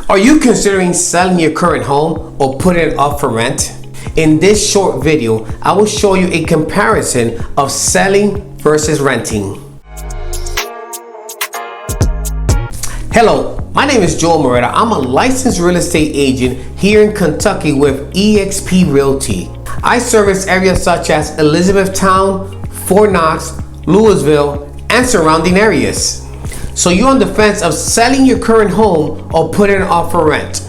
Are you considering selling your current home or putting it up for rent? In this short video, I will show you a comparison of selling versus renting. Hello, my name is Joel Moretta. I'm a licensed real estate agent here in Kentucky with eXp Realty. I service areas such as Elizabethtown, Fort Knox, Louisville, and surrounding areas. So you're on the fence of selling your current home or putting it up for rent.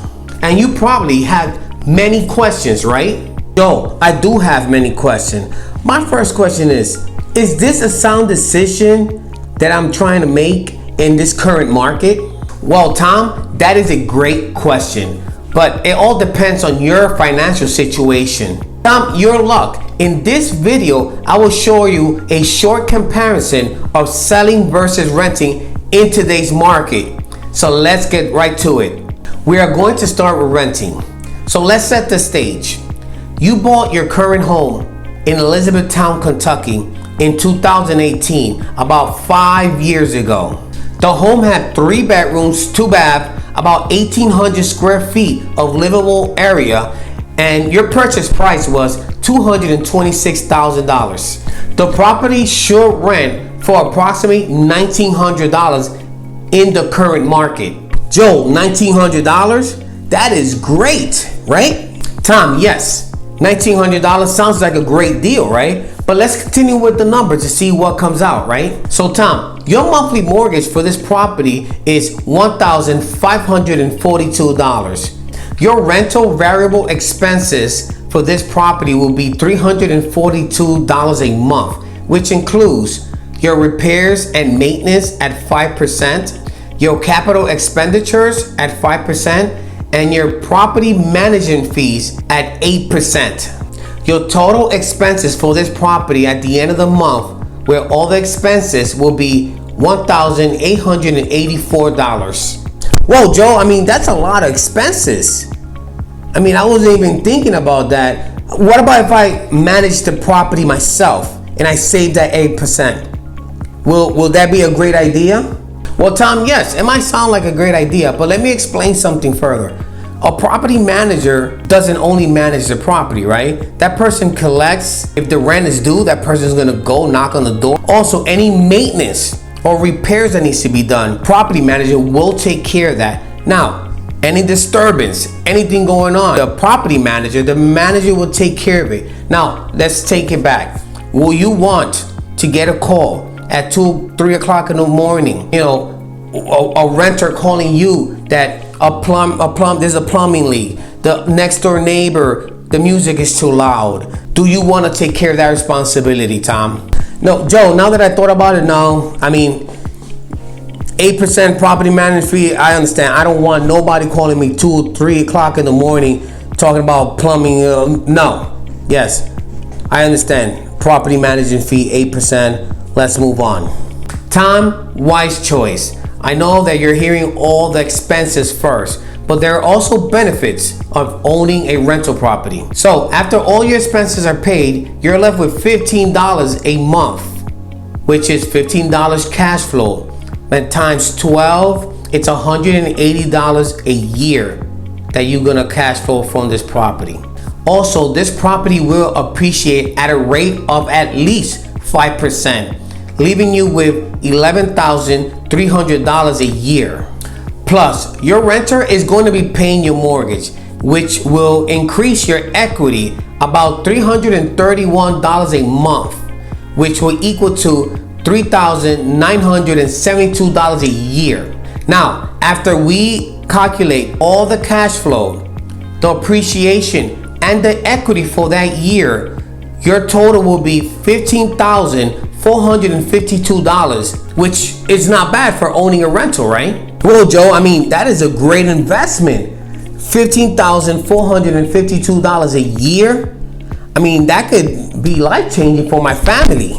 And you probably have many questions, right? Yo, I do have many questions. My first question is this a sound decision that I'm trying to make in this current market? Well, Tom, that is a great question, but it all depends on your financial situation. Tom, your luck. In this video, I will show you a short comparison of selling versus renting in today's market. So let's get right to it. We are going to start with renting. So let's set the stage. You bought your current home in Elizabethtown, Kentucky in 2018, about 5 years ago. The home had 3 bedrooms, 2 baths, about 1,800 square feet of livable area, and your purchase price was $226,000. The property should rent for approximately $1,900 in the current market. Joe, $1,900? That is great, right? Tom, yes, $1,900 sounds like a great deal, right? But let's continue with the numbers to see what comes out, right? So Tom, your monthly mortgage for this property is $1,542. Your rental variable expenses for this property will be $342 a month, which includes your repairs and maintenance at 5%, your capital expenditures at 5%, and your property management fees at 8%. Your total expenses for this property at the end of the month, where all the expenses will be $1,884. Whoa, Joe, I mean, that's a lot of expenses. I mean, I wasn't even thinking about that. What about if I manage the property myself and I save that 8%? Will that be a great idea? Well, Tom, yes, it might sound like a great idea, but let me explain something further. A property manager doesn't only manage the property, right? That person collects. If the rent is due, that person is gonna go knock on the door. Also, any maintenance or repairs that needs to be done, property manager will take care of that. Now, any disturbance, anything going on, the property manager, the manager will take care of it. Now, let's take it back. Will you want to get a call at 2, 3 o'clock in the morning? You know, a renter calling you that there's a plumbing leak. The next door neighbor, the music is too loud. Do you want to take care of that responsibility, Tom? No, Joe, now that I thought about it, no. I mean, 8% property management fee, I understand. I don't want nobody calling me 2, 3 o'clock in the morning talking about plumbing. No. Yes, I understand. Property management fee, 8%. Let's move on. Tom, wise choice. I know that you're hearing all the expenses first, but there are also benefits of owning a rental property. So after all your expenses are paid, you're left with $15 a month, which is $15 cash flow. And times 12, it's $180 a year that you're gonna cash flow from this property. Also, this property will appreciate at a rate of at least 5%, leaving you with $11,300 a year. Plus, your renter is going to be paying your mortgage, which will increase your equity about $331 a month, which will equal to $3,972 a year. Now, after we calculate all the cash flow, the appreciation, and the equity for that year, your total will be $15,452, which is not bad for owning a rental, right? Well, Joe, I mean, that is a great investment. $15,452 a year. I mean, that could be life-changing for my family.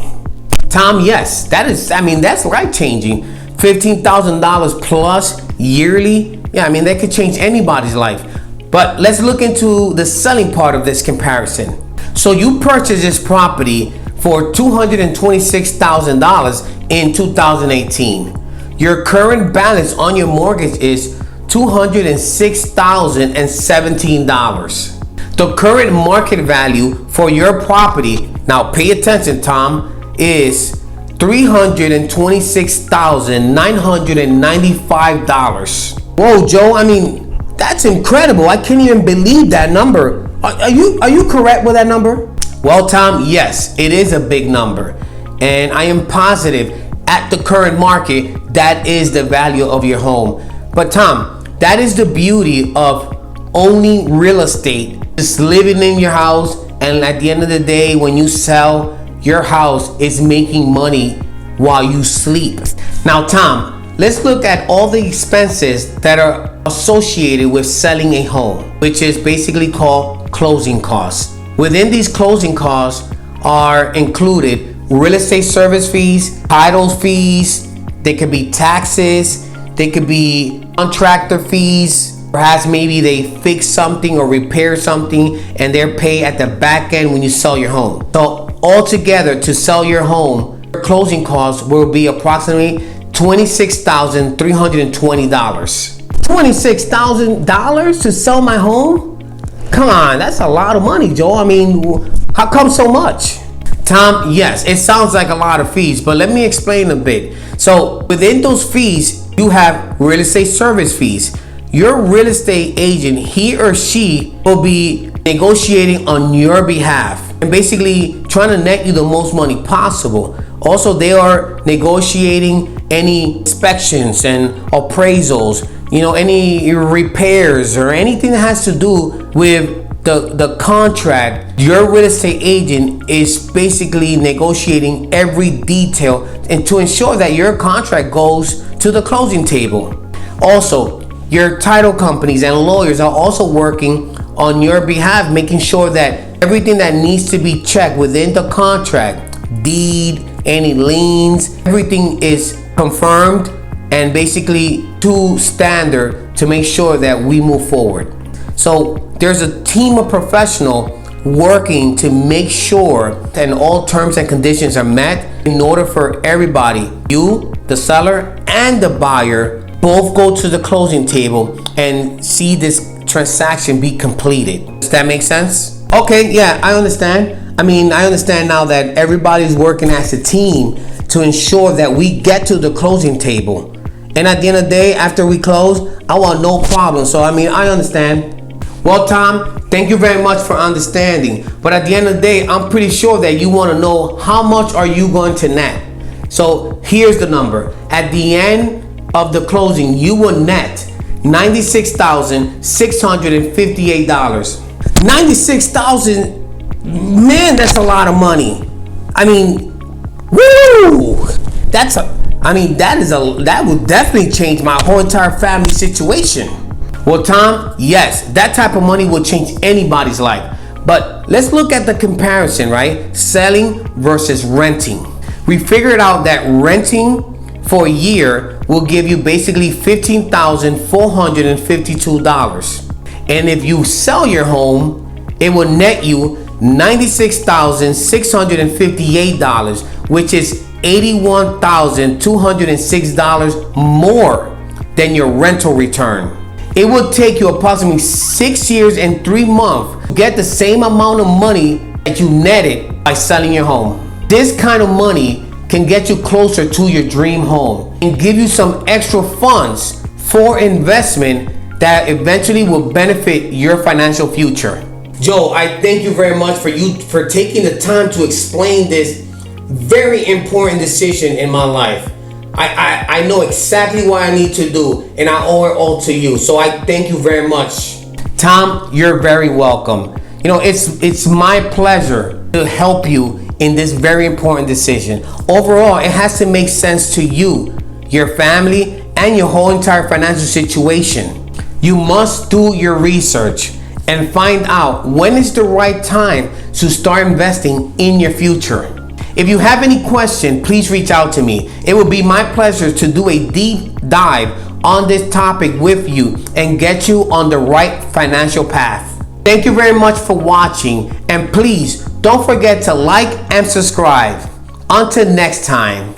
Tom, yes, that's life-changing. $15,000 plus yearly. Yeah, I mean, that could change anybody's life. But let's look into the selling part of this comparison. So you purchased this property for $226,000 in 2018. Your current balance on your mortgage is $206,017. The current market value for your property, now pay attention, Tom, is $326,995. Whoa, Joe, I mean, that's incredible. I can't even believe that number. Are you correct with that number? Well, Tom, yes, it is a big number. And I am positive at the current market, that is the value of your home. But Tom, that is the beauty of owning real estate. Just living in your house, and at the end of the day, when you sell, your house is making money while you sleep. Now, Tom, let's look at all the expenses that are associated with selling a home, which is basically called closing costs. Within these closing costs are included real estate service fees, title fees, they could be taxes, they could be contractor fees. Perhaps maybe they fix something or repair something and they're paid at the back end when you sell your home. So altogether, to sell your home, your closing costs will be approximately $26,320. $26,000 to sell my home? Come on, that's a lot of money, Joe. I mean, how come so much? Tom, yes, it sounds like a lot of fees, but let me explain a bit. So within those fees, you have real estate service fees. Your real estate agent, he or she will be negotiating on your behalf and basically trying to net you the most money possible. Also, they are negotiating any inspections and appraisals, any repairs or anything that has to do with the contract. Your real estate agent is basically negotiating every detail and to ensure that your contract goes to the closing table. Also, your title companies and lawyers are also working on your behalf, making sure that everything that needs to be checked within the contract, deed, any liens, everything is confirmed and basically to standard to make sure that we move forward. So there's a team of professionals working to make sure that all terms and conditions are met in order for everybody, you, the seller, and the buyer, both go to the closing table and see this transaction be completed. Does that make sense? Okay, yeah, I understand. I understand now that everybody's working as a team to ensure that we get to the closing table. And at the end of the day, after we close, I want no problem. So, I understand. Well, Tom, thank you very much for understanding. But at the end of the day, I'm pretty sure that you want to know how much are you going to net. So here's the number. At the end of the closing, you will net $96,658. $96,000, man, that's a lot of money. Woo! That would definitely change my whole entire family situation. Well, Tom, yes, that type of money will change anybody's life. But let's look at the comparison, right? Selling versus renting. We figured out that renting for a year will give you basically $15,452. And if you sell your home, it will net you $96,658, which is $81,206 more than your rental return. It will take you approximately 6 years and 3 months to get the same amount of money that you netted by selling your home. This kind of money can get you closer to your dream home and give you some extra funds for investment that eventually will benefit your financial future. Joe, I thank you very much for taking the time to explain this very important decision in my life. I know exactly what I need to do, and I owe it all to you. So I thank you very much. Tom, you're very welcome. It's my pleasure to help you in this very important decision. Overall, it has to make sense to you, your family, and your whole entire financial situation. You must do your research and find out when is the right time to start investing in your future. If you have any question, please reach out to me. It will be my pleasure to do a deep dive on this topic with you and get you on the right financial path. Thank you very much for watching, and please don't forget to like and subscribe. Until next time.